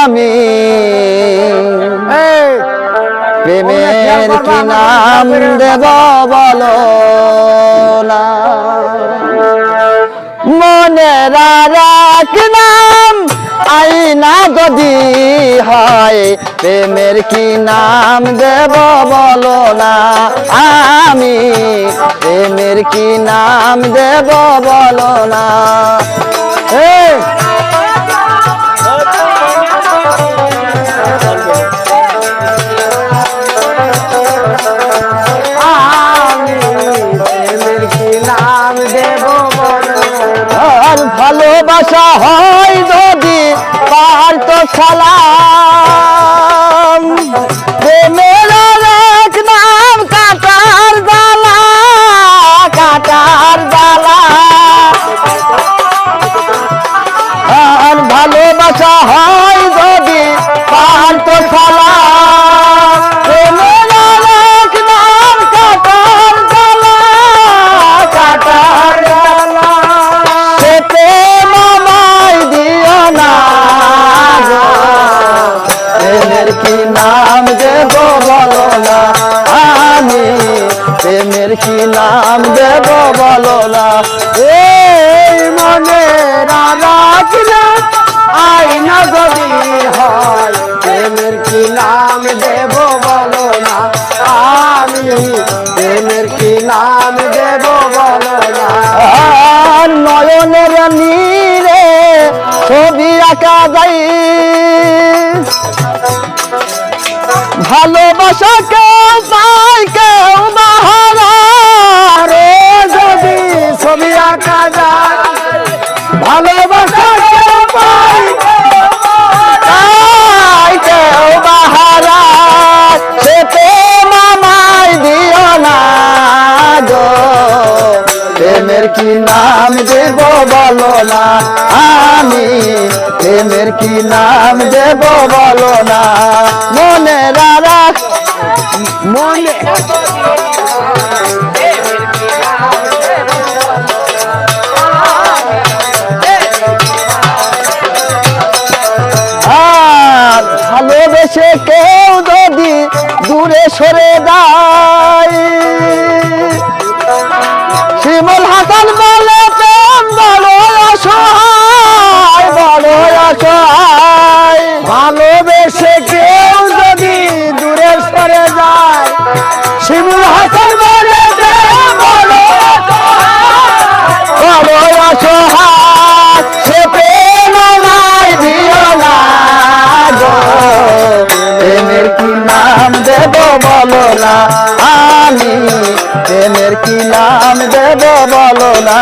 আমি প্রেমের কি নাম দেব বলো না, মনের রাখ নাম আইনা যদি হয়, প্রেমের কি নাম দেব বলো না, আমি প্রেমের কি নাম দেব বলো না। ভালোবাসা হয় যদি পারত সালাম, প্রেমের এক নাম কাটার জ্বালা, কাটার জ্বালা। আর ভালোবাসা হয় যদি পারত সালাম, প্রেমের এক নাম কাটার জ্বালা, কাটার জ্বালা। প্রেমের কি নাম দেব বলো না, আমি প্রেমের কি নাম দেব বলো না। এই মনে রাখলে আইনা যদি হয়, প্রেমের কি নাম দেব বলো না, আমি প্রেমের কি নাম দেব বলো না। নয়নের নীরে ছবি আঁকা যায়, ভালোবাসা কেউ পায় কেউ বাহারা, যদি ছবি আঁকা যায়, ভালোবাসা কেউ পায় কেউ বাহারা, সেতে মামায় দিও না গো, প্রেমের কি নাম দেব বলো না, আমি প্রেমের কি নাম দেব বলো না। মনে রাখ মনে ভালোবেসে কেউ যদি দূরে সরে যায়, শিমুল হাসান বলে প্রেম বড় অসহায়, বড় অসহায়। ভালোবেসে কেউ যদি দূরে সরে যায়, শিমুল হাসান বলে প্রেম বড় অসহায়, সে প্রেম আমায় দিও না গো, প্রেমের কি নাম দেব বলো না, আমি প্রেমের কি নাম দেব বলো না।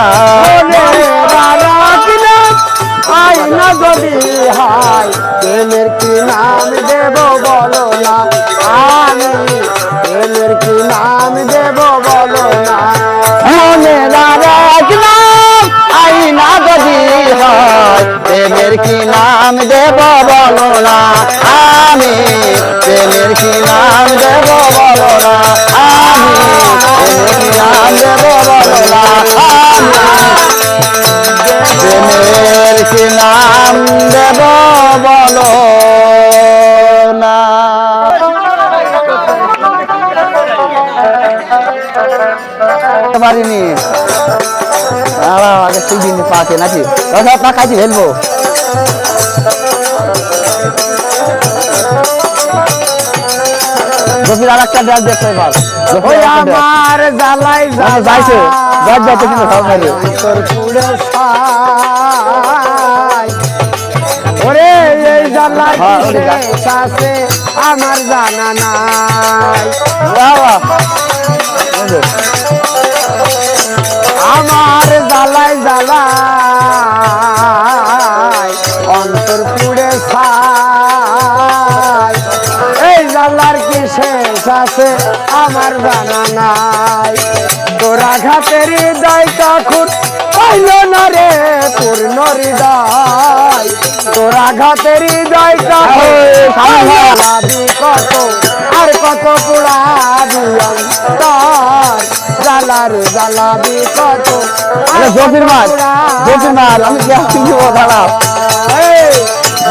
আইনা যদি হয়, প্রেমের কি নাম দেব বলো না, আমি প্রেমের কি নাম দেব বলো না। মনে রাখলাম আইনা যদি হয়, প্রেমের কি নাম দেব বলো না, আমি প্রেমের কি নাম দেব বলো না, আমি প্রেমের কি নাম দেব বলো না, প্রেমের কি নাম দেব বলো না। পারিনি আগে সেই দিন পাতে নাকি আপনার খাইছি ফেলবো। আর একটা ডাল দেখতে পার আমার জ্বালাই যাইছে যাইতে কিন্তু ওরে এই জ্বালার কি শেষ আছে আমার জানা নাই। আমার জ্বালায় জ্বালায় অন্তর পুড়ে ছাই, এই জ্বালার কি শেষ আছে আমার জানা নাই। তোরা ঘাতের হৃদয় তখন পাইল না রে পূর্ণ হৃদয়, তোরা ঘাতের হৃদয় তখন কত আর কত পোড়াবি অন্তর, জ্বালার জ্বালাবি কত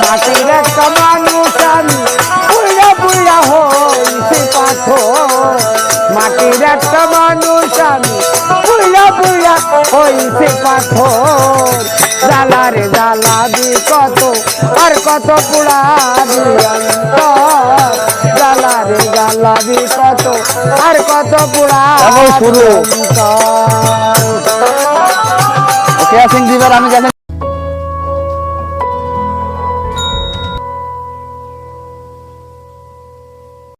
মাটির একটা মানুষ আমি বুড়া বুড়া হইছি পাথর, মাটির একটা মানুষ আমি বুড়া বুড়া হইছি পাথর, জ্বালারে জ্বালাবি কত আর কত পোড়াবি অন্তর, জ্বালারে জ্বালাবি কত আর কত পোড়াবি অন্তর। সিং দিবার আমি